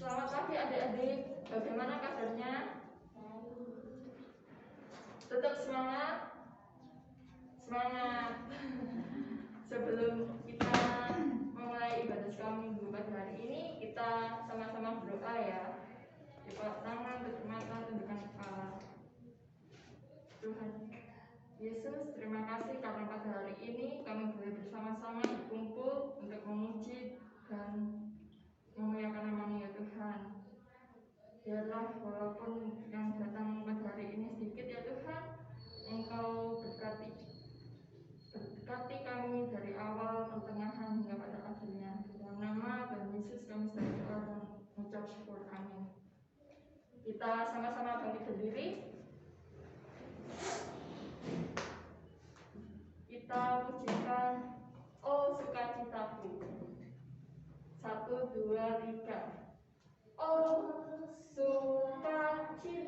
Selamat pagi adik-adik, bagaimana kabarnya? Tetap semangat? Semangat! Sebelum kita memulai ibadah sekolah minggu pada hari ini, kita sama-sama berdoa ya. Lipat tangan, tutup mata, tundukkan kepala. Tuhan Yesus, terima kasih karena pada hari ini kami boleh bersama-sama berkumpul untuk memuji dan memuliakan nama-Mu ya Tuhan. Biarlah walaupun yang datang pada hari ini sedikit ya Tuhan, Engkau berkati kami dari awal, pertengahan hingga pada akhirnya. Dalam nama Tuhan Yesus kami sudah berdoa dan mengucap syukur. Amin. Kita sama-sama bangkit berdiri. Kita pujikan Oh sukacitaku. 1, 2, 3. Oh sukacitaku,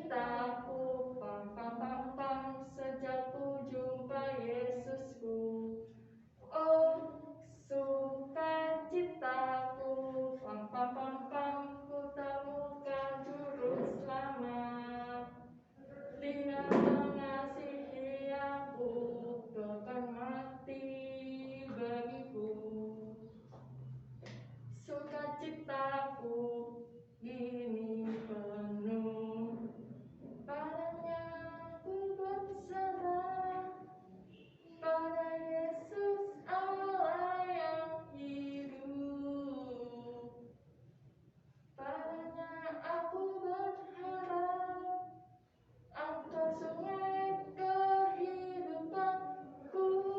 pam pam pam pam, sejak ku jumpa Yesusku. Oh sukacitaku, pam pam pam pam, ku temukan juru selamat. Dia mengasihi aku, bahkan mati bagiku. Sukacitaku ini penuh, padanya ku berserah, pada Yesus Allah yang hidup. Padanya aku berharap, Engkau sungai kehidupanku.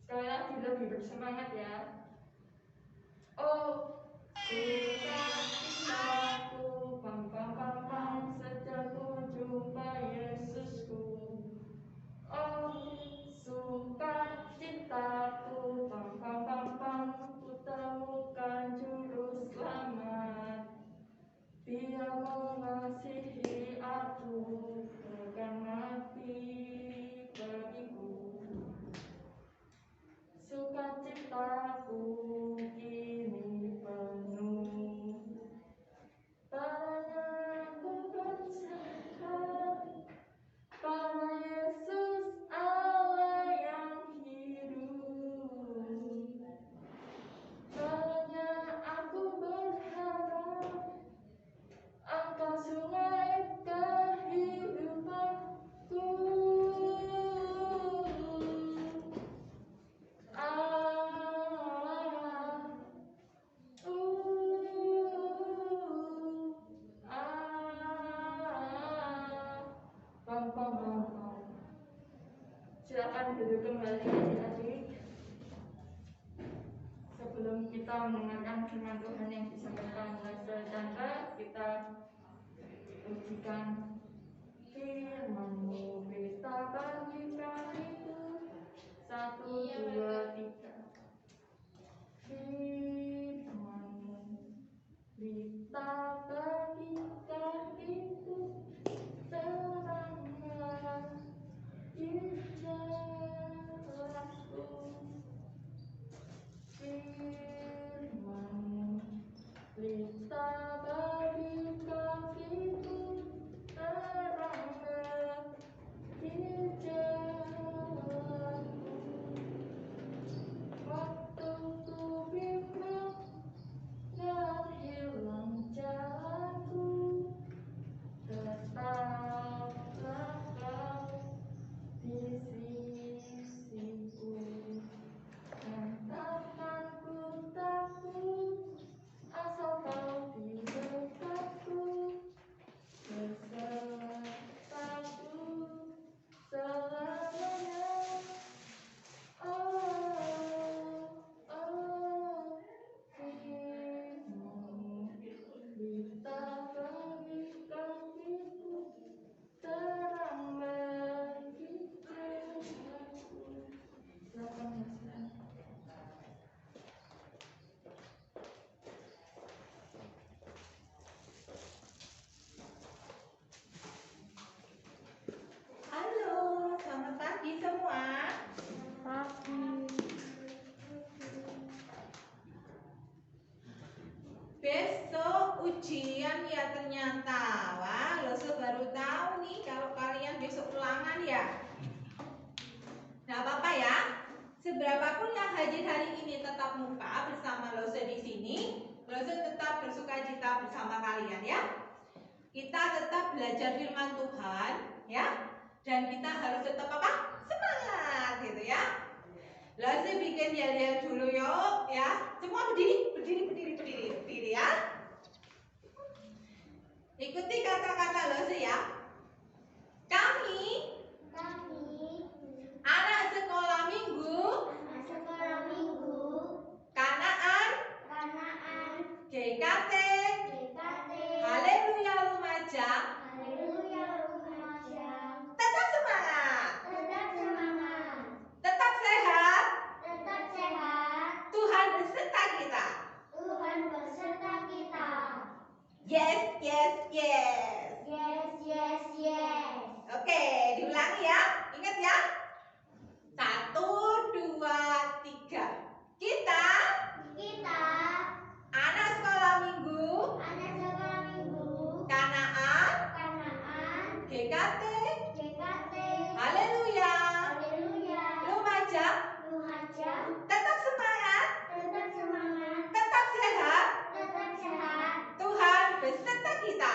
Sekali lagi lebih bersemangat ya. Oh sukacitaku, pam pam pam pam, sejak ku jumpa Yesusku. Oh sukacitaku, pam pam pam pam, ku temukan juru selamat. Dia mengasihi aku, bahkan mati bagiku. Sukacitaku ini penuh, padanya ku berserah, pada Yesus Allah yang hidup. Padanya aku berharap, Engkau sungai kehidupanku. Silakan duduk kembali adik-adik. Sebelum kita mendengarkan firman Tuhan yang disampaikan oleh Saudara Chandra, kita ujikan firman-Mu kita bagi kami. 1, 2, 3. Firman-Mu kita bagi kakiku, teranglah di jalanku. Firman-Mu kita bagi kakiku, teranglah di jalanku. ujian ya ternyata. Wah, Lose baru tahu nih kalau kalian besok ulangan ya. Nah, apa-apa ya. Seberapapun yang hadir hari ini tetap muka bersama Lose di sini. Lose tetap bersukacita bersama kalian ya. Kita tetap belajar firman Tuhan ya. Dan kita harus tetap apa? Semangat gitu ya. Lose bikin yel-yel dulu yuk ya. Semua berdiri ya. Ikuti kata-kata Lose ya. Kami anak sekolah minggu Kanaan GKT Haleluya Lumajang tetap semangat, tetap sehat, Tuhan beserta kita. Yes, yes, yes. Oke, diulangi ya. Ingat ya. 1, 2, 3. Kita anak sekolah minggu Kanaan GKT Haleluya Lumajang tetap semangat, tetap sehat, Tuhan beserta kita.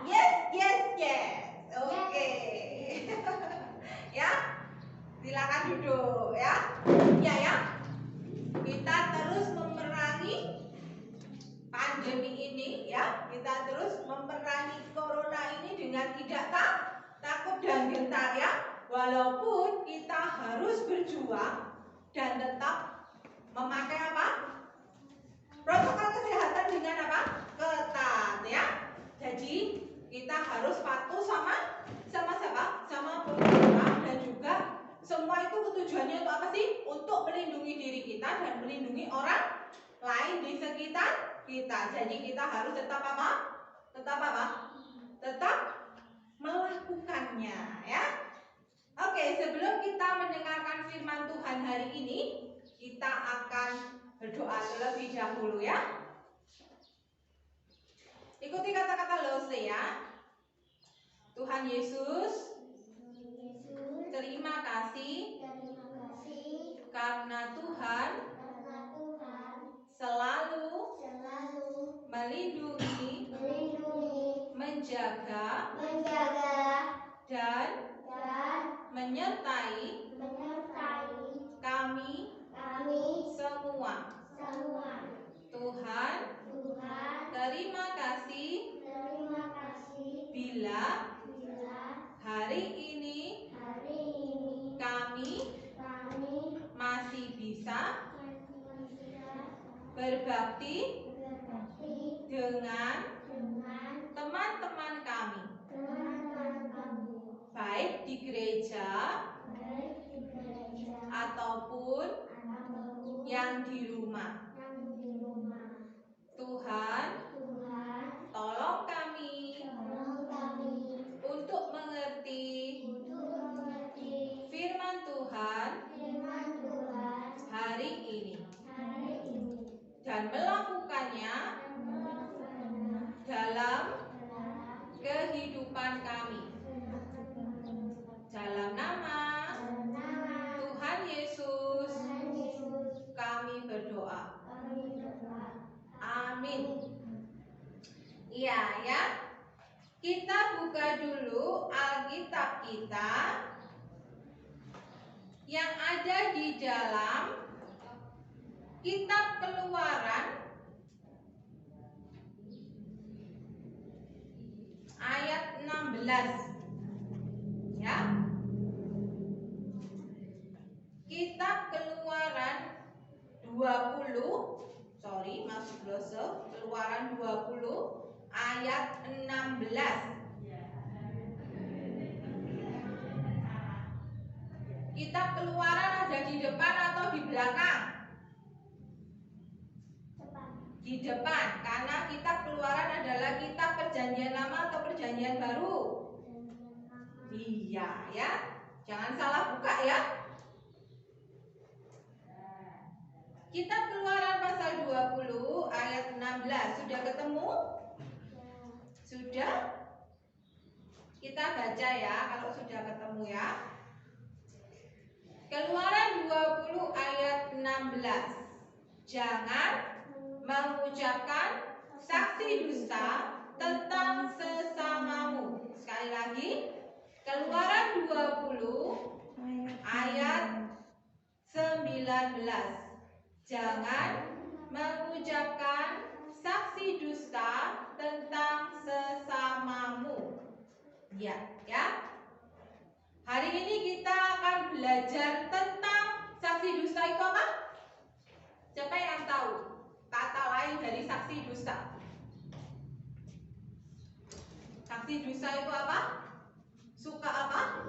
Yes, yes, yes. Oke. Ya. Silakan duduk ya. Ya. Kita terus memerangi pandemi ini ya. Kita terus memerangi corona ini dengan tidak takut dan gentar ya. Walaupun kita harus berjuang dan tetap memakai apa? Protokol kesehatan dengan apa? Ketat ya. Jadi kita harus patuh sama siapa? Sama pemerintah, dan juga semua itu tujuannya untuk apa sih? Untuk melindungi diri kita dan melindungi orang lain di sekitar kita. Jadi kita harus tetap apa? Tetap melakukannya ya. Oke, sebelum kita mendengarkan firman Tuhan hari ini, kita akan berdoa terlebih dahulu ya. Ikuti kata-kata Lose ya. Tuhan Yesus, terima kasih karena Tuhan selalu melindungi, menjaga dan menyertai kami semua. Tuhan, terima kasih bila hari ini kami masih bisa berbakti dengan teman-teman kami, baik di gereja ataupun yang di rumah. Tuhan, tolong kami untuk mengerti firman Tuhan hari ini dan melakukannya dalam kehidupan kami. Dalam nama Tuhan Yesus kami berdoa. Amin. Iya ya. Kita buka dulu Alkitab kita yang ada di dalam Kitab Keluaran ayat 16 ya. Kitab Keluaran 20, Keluaran 20 ayat 16. Kitab Keluaran ada di depan atau di belakang? Di depan, karena kitab Keluaran adalah kitab Perjanjian Lama atau Perjanjian Baru. Iya ya. Jangan salah buka ya. Kitab Keluaran pasal 20 ayat 16 16. Sudah ketemu? Sudah? Kita baca ya kalau sudah ketemu ya. Keluaran 20 ayat 16. Jangan mengucapkan saksi dusta tentang sesamamu. Sekali lagi, Keluaran 20 ayat 19. Jangan mengucapkan saksi dusta tentang sesamamu. Ya, ya. Hari ini kita akan belajar tentang saksi dusta itu apa? Siapa yang tahu kata lain dari saksi dusta? Saksi dusta itu apa? Suka apa?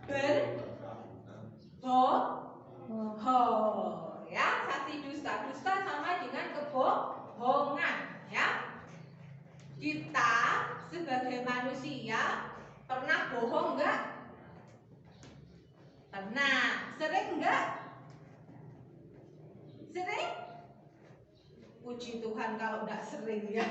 Berbohong. Ya, saksi dusta. Dusta sama dengan kebohongan. Ya. Kita sebagai manusia pernah bohong enggak? Pernah. Sering enggak? Sering? Puji Tuhan kalau enggak sering ya.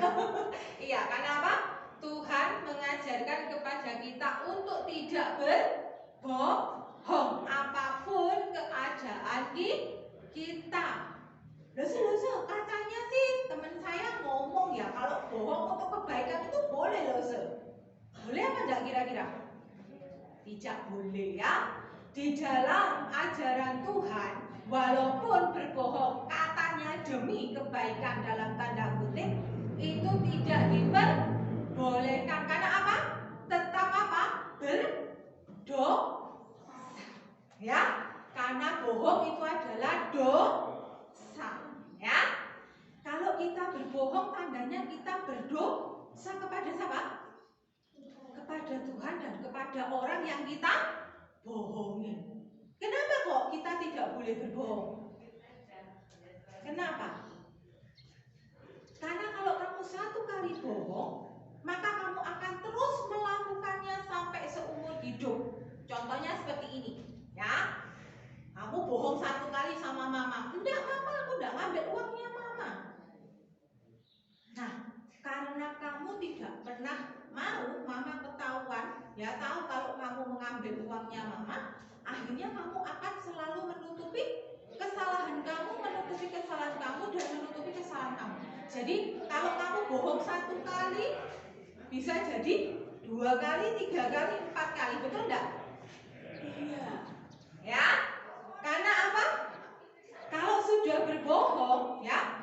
Iya, karena apa? Tuhan mengajarkan kepada kita untuk tidak berbohong apapun keadaan kita. Loh, katanya sih teman saya ngomong ya kalau bohong untuk kebaikan itu boleh loh. Boleh apa enggak kira-kira? Tidak boleh ya. Di dalam ajaran Tuhan, walaupun berbohong katanya demi kebaikan dalam tanda kutip, itu tidak diperbolehkan. Karena apa? Tetap apa? Berdosa. Ya, karena bohong itu adalah dosa. Ya, kalau kita berbohong tandanya kita berdosa kepada siapa? Kepada Tuhan dan kepada orang yang kita bohongi. Kenapa kok kita tidak boleh berbohong? Kenapa? Karena kalau kamu satu kali bohong, maka kamu akan terus melakukannya sampai seumur hidup. Contohnya seperti ini, ya. Kamu bohong satu kali sama mama. Enggak, mama, aku enggak ngambil uangnya mama. Nah, karena kamu tidak pernah mau mama ketahuan, ya tahu kalau kamu mengambil uangnya mama, akhirnya kamu akan selalu menutupi kesalahan kamu, dan menutupi kesalahan kamu. Jadi kalau kamu bohong satu kali, bisa jadi 2 kali, 3 kali, 4 kali, betul enggak? Iya. Ya, karena apa? Kalau sudah berbohong, ya,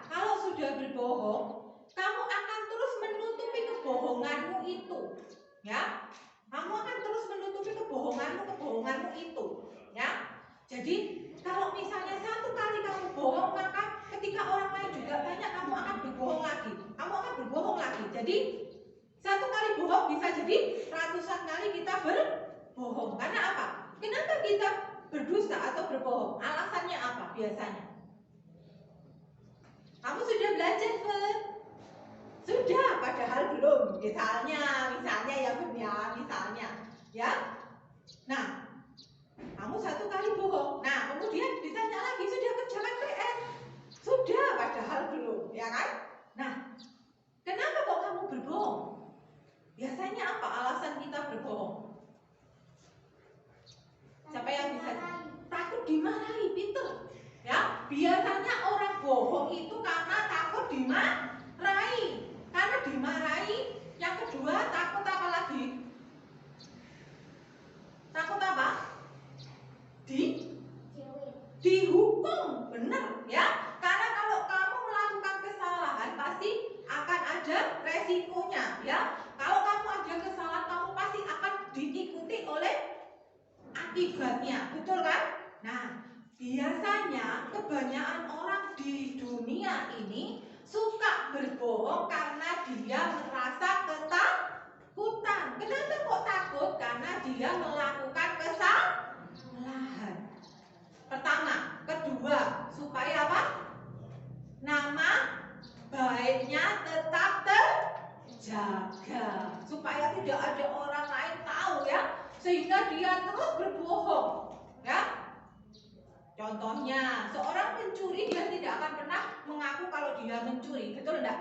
kamu akan terus menutupi kebohonganmu itu, ya. Kamu akan terus menutupi kebohonganmu itu, ya. Jadi kalau misalnya satu kali kamu bohong, maka ketika orang lain juga tanya, kamu akan berbohong lagi. Jadi satu kali bohong bisa jadi ratusan kali kita berbohong. Karena apa? Kenapa kita berdusta atau berbohong? Alasannya apa biasanya? Kamu sudah belajar belum? Sudah, padahal belum. Misalnya ya Bun ya, misalnya. Ya. Nah, kamu satu kali bohong. Nah, kemudian ditanya lagi, sudah kerjakan PR? Sudah, padahal belum, ya kan? Nah, kenapa kok kamu berbohong? Biasanya apa alasan kita berbohong? Siapa yang bisa? Takut dimarahi, pinter. Ya, biasanya orang bohong itu karena takut dimarahi. Karena dimarahi, yang kedua takut apa lagi? Takut apa? Dihukum, benar ya. Karena kalau kamu melakukan kesalahan pasti akan ada resikonya, ya. Kalau kamu ada kesalahan, kamu pasti akan diikuti oleh akibatnya, betul kan? Nah, biasanya kebanyakan orang di dunia ini suka berbohong karena dia merasa ketakutan. Kenapa kok takut? Karena dia melakukan kesalahan. Pertama, kedua, supaya apa? Nama baiknya tetap terjaga, supaya tidak ada orang lain tahu, ya, sehingga dia terus berbohong, ya. Contohnya, seorang pencuri dia tidak akan pernah mengaku mengaku kalau dia mencuri, betul enggak?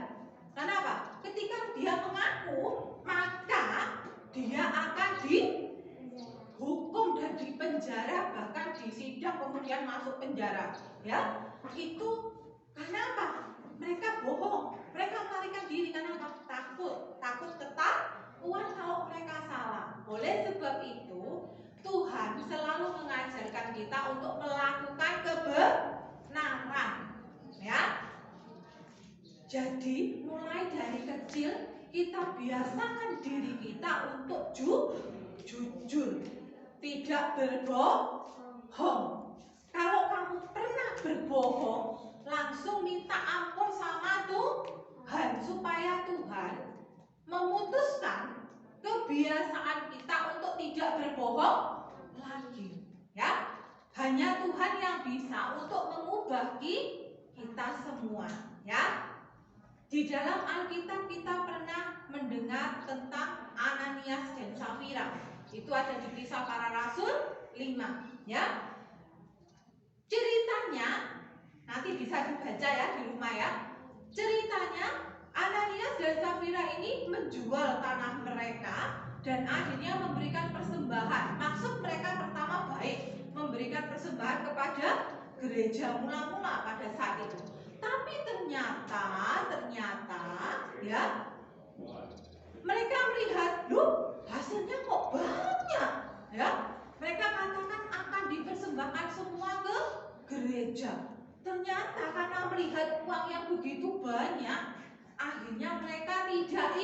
Kenapa? Ketika dia mengaku, maka dia akan dihukum dan dipenjara, bahkan disidang kemudian masuk penjara. Ya, itu karena apa? Mereka bohong, mereka melarikan diri karena apa? Takut ketahuan kalau mereka salah. Oleh sebab itu, Tuhan selalu mengajarkan kita untuk melakukan kebenaran. Ya. Jadi mulai dari kecil kita biasakan diri kita untuk jujur, tidak berbohong. Kalau kamu pernah berbohong, langsung minta ampun sama Tuhan supaya Tuhan memutuskan kebiasaan kita untuk tidak berbohong lagi. Ya, hanya Tuhan yang bisa untuk mengubah kita semua. Ya. Di dalam Alkitab kita pernah mendengar tentang Ananias dan Safira. Itu ada di Kisah Para Rasul 5, ya. Ceritanya nanti bisa dibaca ya di rumah ya. Ceritanya Ananias dan Safira ini menjual tanah mereka dan akhirnya memberikan persembahan. Maksud mereka pertama baik, memberikan persembahan kepada gereja mula-mula pada saat itu. Tapi ternyata ya, mereka melihat, loh, hasilnya kok banyak, ya. Mereka katakan akan dipersembahkan semua ke gereja. Ternyata karena melihat uang yang begitu banyak, akhirnya mereka tidak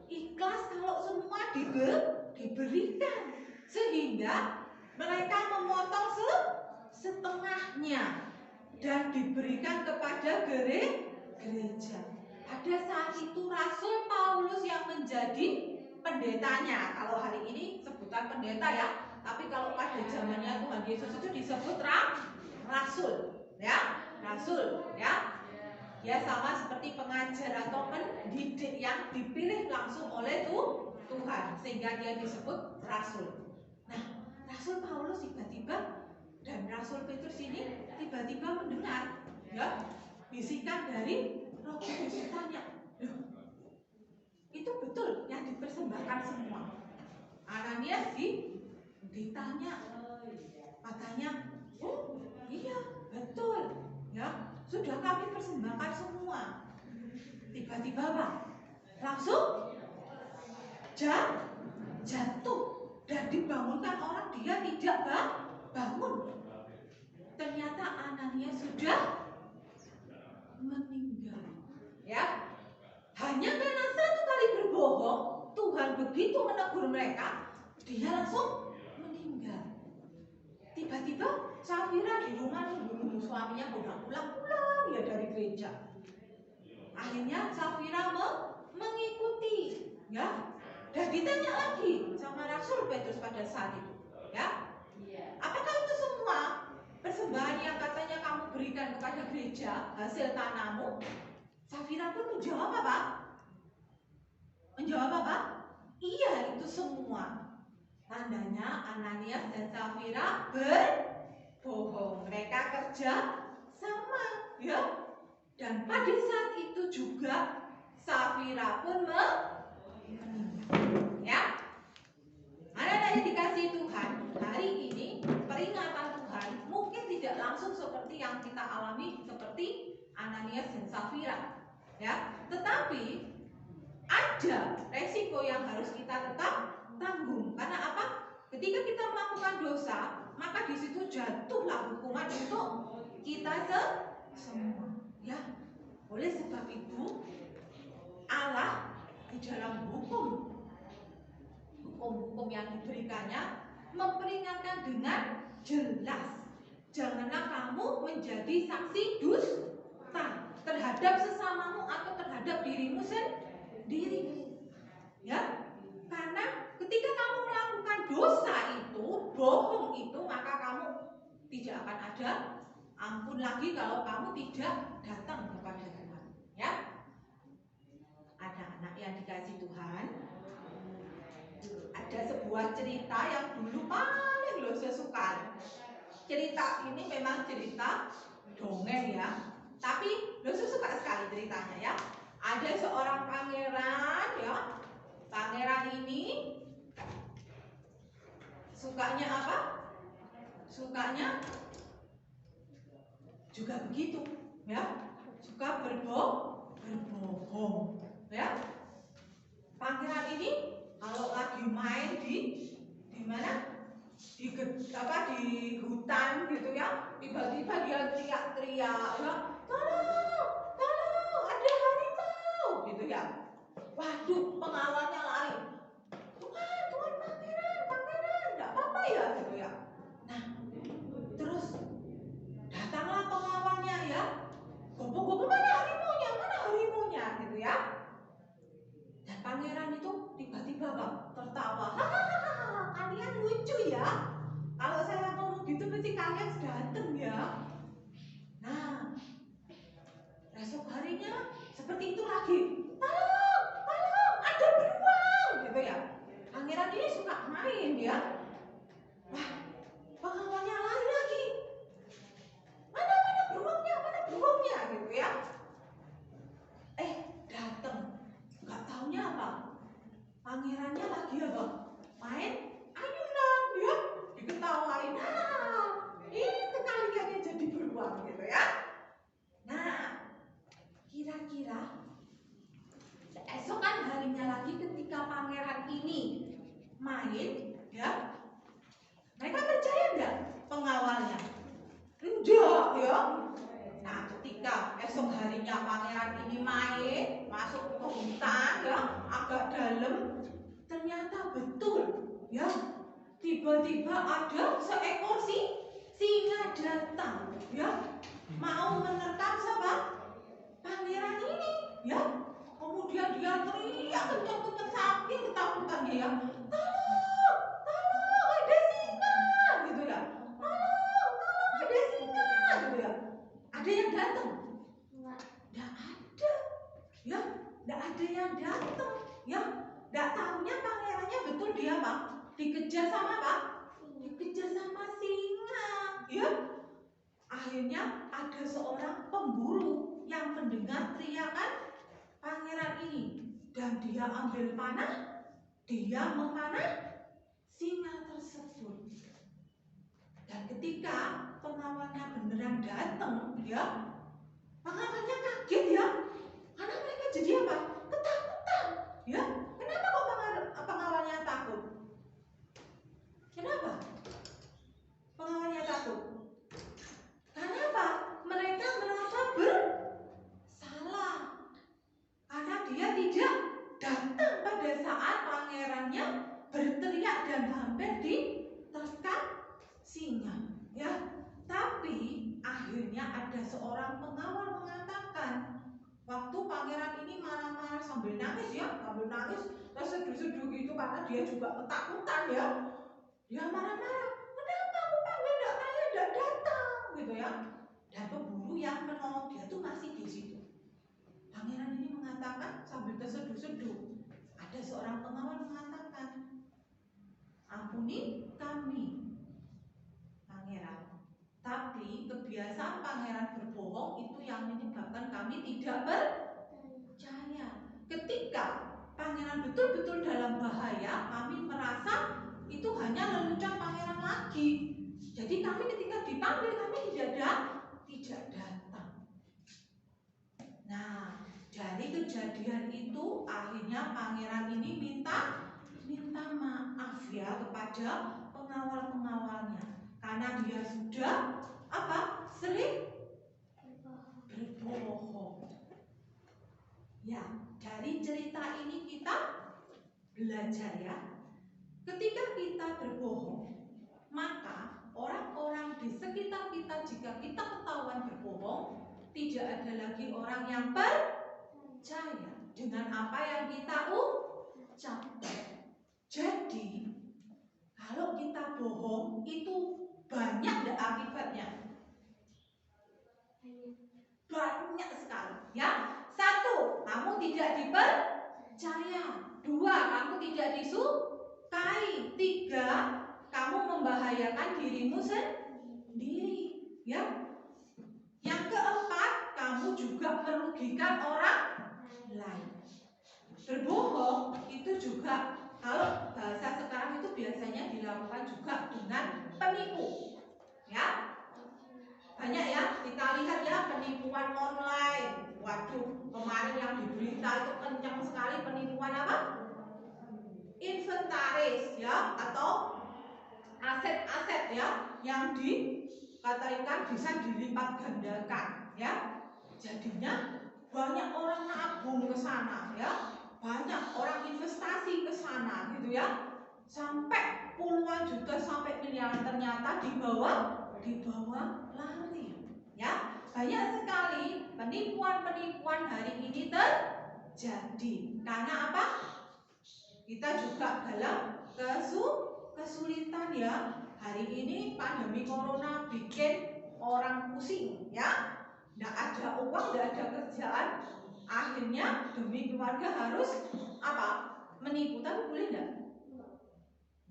ikhlas kalau semua diberikan, sehingga mereka memotong setengahnya dan diberikan kepada gereja. Pada saat itu Rasul Paulus yang menjadi pendetanya. Kalau hari ini sebutan pendeta ya, tapi kalau pada zamannya Tuhan Yesus itu disebut rasul, ya, rasul, ya. Ya sama seperti pengajar atau pendidik yang dipilih langsung oleh Tuhan, sehingga dia disebut rasul. Nah, Rasul Paulus tiba-tiba dan Rasul Petrus ini tiba-tiba mendengar, ya, bisikan dari Roh Kudus. Tanya, loh, itu betul yang dipersembahkan semua? Ananias ditanya, katanya, oh iya betul, ya, sudah kami persembahkan semua. Tiba-tiba apa? Langsung jatuh dan dibangunkan orang, dia tidak bangun. Ternyata Ananias sudah meninggal. Ya, hanya karena satu kali berbohong, Tuhan begitu menegur mereka, dia langsung meninggal. Tiba-tiba Safira di rumah nunggu suaminya pulang ya dari gereja. Akhirnya Safira mengikuti, ya. Dan ditanya lagi sama Rasul Petrus pada saat itu, ya. Apakah itu semua persembahan yang katanya kamu berikan kepada gereja, hasil tanahmu? Safira pun menjawab apa? Iya, itu semua. Tandanya Ananias dan Safira berbohong. Mereka kerja sama, ya. Dan pada saat itu juga Safira pun meninggal, ya. Anak-anak yang dikasihi Tuhan, hari ini peringatan Tuhan mungkin tidak langsung seperti yang kita alami seperti Ananias dan Safira, ya. Tetapi ada resiko yang harus kita tetap tanggung. Karena apa? Ketika kita melakukan dosa, maka di situ jatuhlah hukuman untuk kita semua. Ya, oleh sebab itu Allah di dalam hukum yang diberikannya memperingatkan dengan jelas, janganlah kamu menjadi saksi dusta terhadap sesamamu atau terhadap dirimu sendiri. Ya, karena ketika kamu melakukan dosa itu, bohong itu, maka kamu tidak akan ada ampun lagi kalau kamu tidak datang kepada Tuhan. Ya, ada anak yang dikasih Tuhan. Ada sebuah cerita yang dulu paling saya suka. Cerita ini memang cerita dongeng ya, tapi saya suka ada seorang pangeran ya. Pangeran ini sukanya apa? Sukanya juga begitu ya. Suka berbohong ya. Pangeran ini kalau lagi main di mana? Di hutan gitu ya, tiba-tiba dia teriak-teriak ya, tolong ada harimau gitu ya. Waduh, pengawalnya lari. Tuan pangeran, nggak apa-apa ya gitu ya. Nah, terus datanglah pengawalnya ya. Gopo mana harimaunya gitu ya. Dan pangeran itu tiba-tiba tertawa. Hahaha, kalian lucu ya. Kalau saya ngomong gitu pasti kalian datang ya. Nah, esok harinya seperti itu lagi. Tolong, ada beruang gitu ya. Pangeran ini suka main ya. Wah, pengawalnya lari lagi. Mana beruangnya gitu ya. Datang. Gak taunya apa? Pangerannya lagi apa? Main ayunan ya. Diketawain. Ini kaliannya jadi beruang gitu ya. Nah, kira-kira keesokan harinya lagi ketika pangeran ini main ya, mereka percaya enggak pengawalnya? Enggak ya. Nah, ketika esok harinya pangeran ini main masuk ke hutan ya, agak dalam, ternyata betul ya, tiba-tiba ada seekor singa datang ya, mau menerkam siapa? Pangeran ini ya. Kemudian dia teriak kencang-kencang saking ketakutannya ya, tolong ada singa gitu ya, tolong ada singa gitu ya. Ada yang datang? Nggak ada ya, nggak ada yang datang ya. Nggak tahunya pangerannya betul dia apa? Dikejar sama apa? Dikejar sama singa ya. Akhirnya ada seorang pemburu yang mendengar teriakan pangeran ini dan dia ambil panah, dia memanah singa tersebut. Dan ketika pengawalnya beneran datang ya, pengawalnya kaget ya, karena mereka jadi apa? Ketakutan ya. Kenapa kok pengawalnya takut? Kenapa pengawalnya takut? Karena apa? Mereka merasa bersalah karena dia tidak datang pada saat pangerannya berteriak dan hampir diterkam singa ya. Tapi akhirnya ada seorang pengawal mengatakan, waktu pangeran ini marah-marah sambil nangis ya, terus seduh-seduh gitu karena dia juga ketakutan ya. Dia marah-marah, kenapa aku panggil enggak datang gitu ya. Dan pemburu yang menolong dia tuh masih di situ. Pangeran ini mengatakan sambil terseduh-seduh, ada seorang pengawal mengatakan, ampuni kami pangeran, tapi kebiasaan pangeran berbohong itu yang menyebabkan kami tidak percaya. Ketika pangeran betul-betul dalam bahaya, kami merasa itu hanya lelucon pangeran lagi. Jadi kami ketika dipanggil kami tidak datang. Nah, dari kejadian itu akhirnya pangeran ini minta maaf ya kepada pengawal-pengawalnya karena dia sudah apa? Sering berbohong. Ya, dari cerita ini kita belajar ya. Ketika kita berbohong, maka orang-orang di sekitar kita jika kita ketahuan berbohong, tidak ada lagi orang yang percaya dengan apa yang kita ucapkan. Jadi, kalau kita bohong itu banyak akibatnya. Banyak sekali, ya. 1, kamu tidak dipercaya. 2, kamu tidak disukai. 3, kamu membahayakan dirimu sendiri, ya. Yang keempat, kamu juga merugikan orang lain. lain. Berbohong itu juga kalau bahasa sekarang itu biasanya dilakukan juga dengan penipu. Ya. Banyak ya, kita lihat ya penipuan online. Waduh, kemarin yang di berita itu kencang sekali penipuan apa? Inventaris ya, atau aset-aset ya yang dikatakan bisa dilipat gandakan ya. Jadinya banyak orang nabung ke sana ya. Banyak orang investasi ke sana gitu ya. Sampai puluhan juta sampai miliaran ternyata dibawa lari ya. Banyak sekali penipuan-penipuan hari ini terjadi. Karena apa? Kita juga dalam kesulitan ya. Hari ini pandemi corona bikin orang pusing ya. Nggak ada uang, nggak ada kerjaan. Akhirnya demi keluarga harus apa? Menipu. Tapi boleh nggak?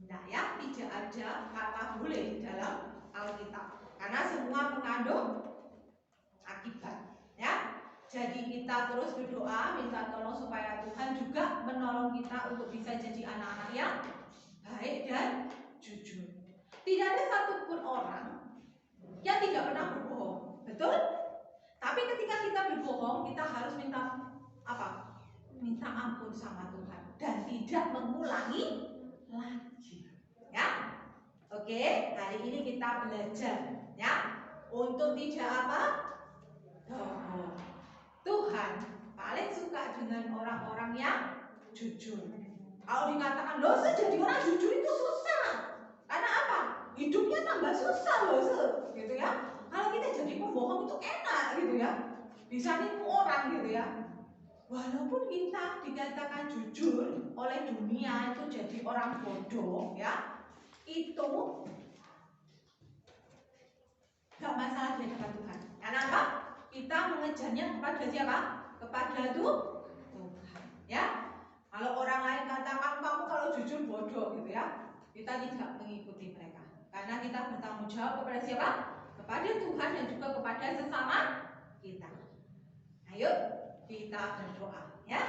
Nah ya, tidak ada kata boleh di dalam Alkitab. Karena semua mengandung akibat ya. Jadi kita terus berdoa, minta tolong supaya Tuhan juga menolong kita untuk bisa jadi anak-anak yang baik dan jujur. Tidak ada satupun orang yang tidak pernah berbohong, betul? Tapi ketika kita berbohong, kita harus minta apa? Minta ampun sama Tuhan dan tidak mengulangi lagi. Ya, oke. Hari ini kita belajar ya untuk tidak apa? Bohong. Tuhan paling suka dengan orang-orang yang jujur. Kalau dikatakan loh, jadi orang jujur itu susah. Karena apa? Hidupnya tambah susah loh, gitu ya. Kalau kita jadi pembohong itu enak gitu ya. Bisa nipu orang gitu ya. Walaupun kita dikatakan jujur oleh dunia itu jadi orang bodoh ya, itu gak masalah di hadapan Tuhan. Karena apa? Kita mengejarnya kepada siapa? Kepada Tuhan ya. Kalau orang lain katakan kamu kalau jujur bodoh gitu ya, kita tidak mengikuti mereka. Karena kita bertanggung jawab kepada siapa? Kepada Tuhan dan juga kepada sesama kita. Ayo kita berdoa ya.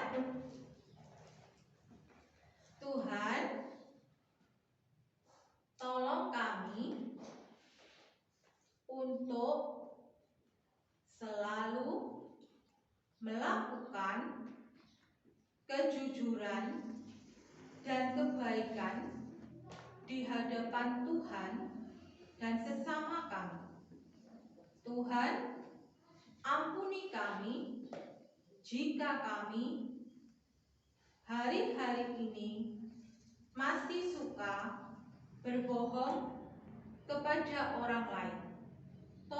Tuhan, tolong kami untuk selalu melakukan kejujuran dan kebaikan di hadapan Tuhan dan sesama kami. Tuhan, ampuni kami jika kami hari-hari ini masih suka berbohong kepada orang lain.